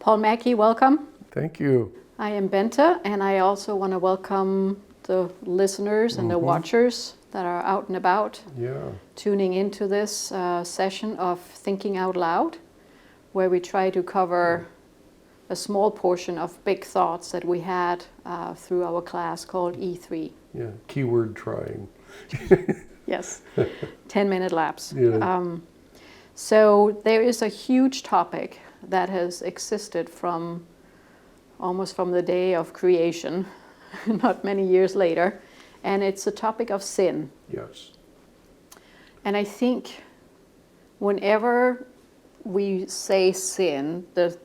Paul Mackey, welcome. Thank you. I am Bente, and I also want to welcome the listeners and the watchers that are out and about, tuning into this session of Thinking Out Loud, where we try to cover a small portion of big thoughts that we had through our class called E3. Yeah, keyword trying. Yes, 10-minute laps. Yeah. So there is a huge topic that has existed almost from the day of creation, not many years later, and it's the topic of sin. Yes. And I think whenever we say sin, the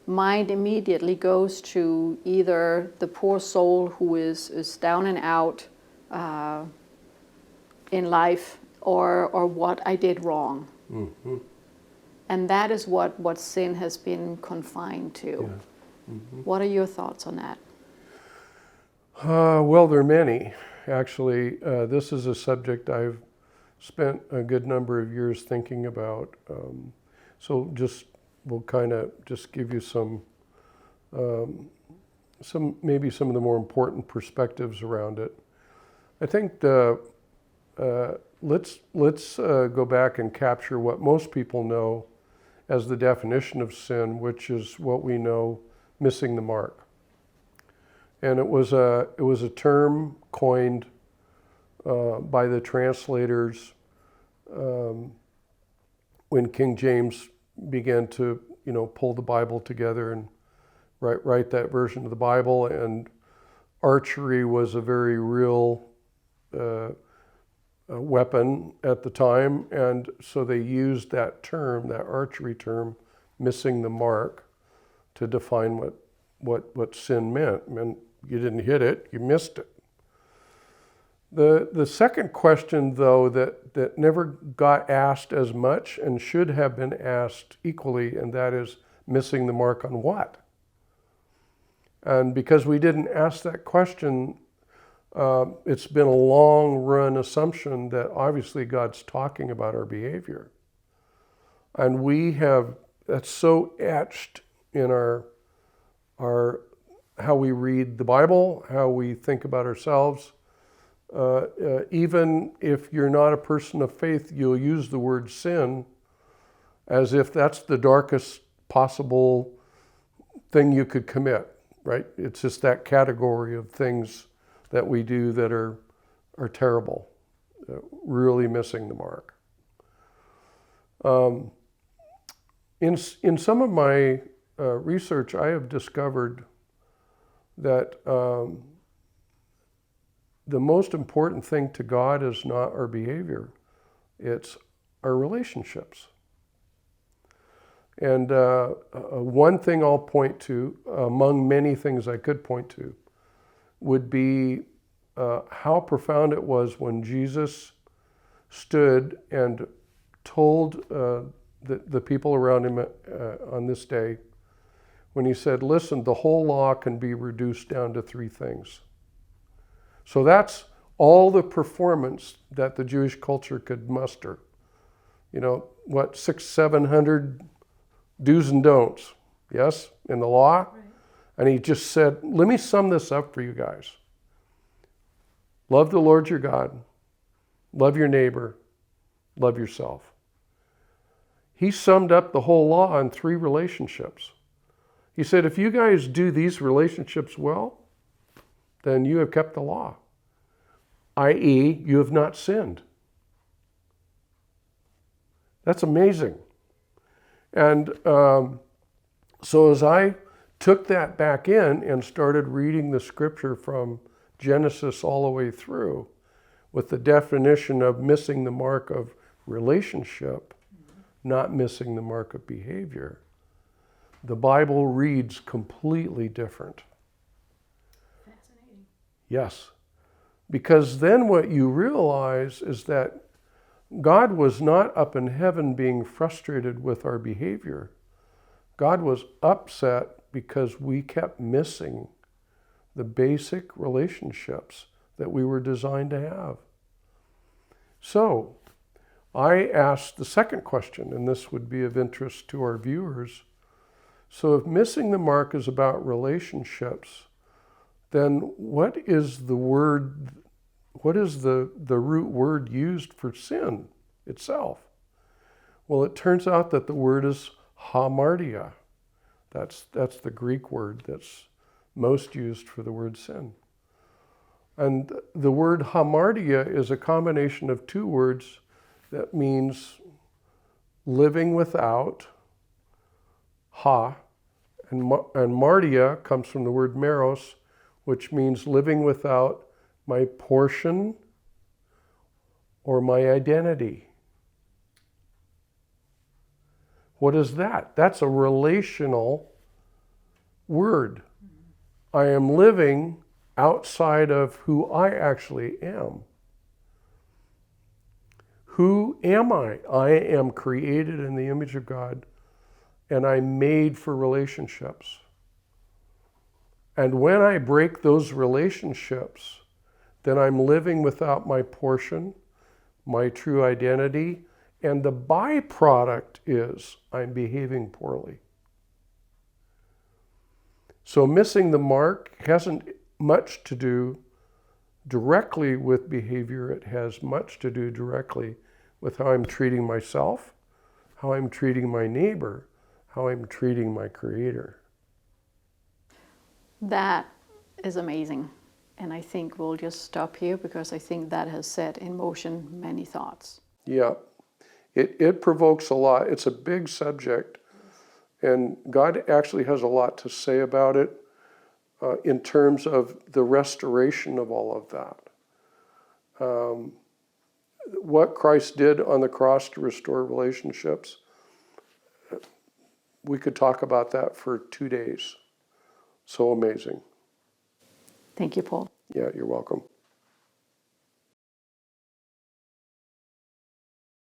mind immediately goes to either the poor soul who is down and out in life, or what I did wrong. Mm-hmm. And that is what sin has been confined to. Yeah. Mm-hmm. What are your thoughts on that? Well, there are many. Actually, this is a subject I've spent a good number of years thinking about. So we'll kind of just give you some maybe some of the more important perspectives around it. I think let's go back and capture what most people know as the definition of sin, which is what we know, missing the mark. And it was a term coined by the translators when King James began to pull the Bible together and write that version of the Bible. And archery was a very real weapon at the time, and so they used that term, that archery term, missing the mark, to define what sin meant. It meant you didn't hit it, you missed it. The second question, though, that never got asked as much and should have been asked equally, and that is missing the mark on what? And because we didn't ask that question, it's been a long-run assumption that obviously God's talking about our behavior. And that's so etched in our how we read the Bible, how we think about ourselves. Even if you're not a person of faith, you'll use the word sin as if that's the darkest possible thing you could commit, right? It's just that category of things that we do that are terrible, really missing the mark. In some of my research, I have discovered that the most important thing to God is not our behavior, it's our relationships. And one thing I'll point to, among many things I could point to, would be how profound it was when Jesus stood and told the people around him on this day, when he said, listen, the whole law can be reduced down to 3 things. So that's all the performance that the Jewish culture could muster. 600-700 do's and don'ts, yes, in the law? Right. And he just said, let me sum this up for you guys. Love the Lord your God, love your neighbor, love yourself. He summed up the whole law in 3 relationships. He said, if you guys do these relationships well, then you have kept the law, i.e., you have not sinned. That's amazing. And so as I took that back in and started reading the scripture from Genesis all the way through with the definition of missing the mark of relationship, not missing the mark of behavior, the Bible reads completely different. Fascinating. Yes. Because then what you realize is that God was not up in heaven being frustrated with our behavior. God was upset because we kept missing the basic relationships that we were designed to have. So I asked the second question, and this would be of interest to our viewers. So if missing the mark is about relationships, then what is the root word used for sin itself? Well, it turns out that the word is hamartia. That's the Greek word that's most used for the word sin. And the word hamartia is a combination of two words that means living without, ha, and martia comes from the word meros, which means living without my portion or my identity. What is that? That's a relational word. I am living outside of who I actually am. Who am I? I am created in the image of God, and I'm made for relationships. And when I break those relationships, then I'm living without my portion, my true identity, and the byproduct is I'm behaving poorly. So missing the mark hasn't much to do directly with behavior. It has much to do directly with how I'm treating myself, how I'm treating my neighbor, how I'm treating my Creator. That is amazing. And I think we'll just stop here because I think that has set in motion many thoughts. Yeah, it provokes a lot. It's a big subject, and God actually has a lot to say about it in terms of the restoration of all of that. What Christ did on the cross to restore relationships, we could talk about that for 2 days. So amazing. Thank you, Paul. Yeah, you're welcome.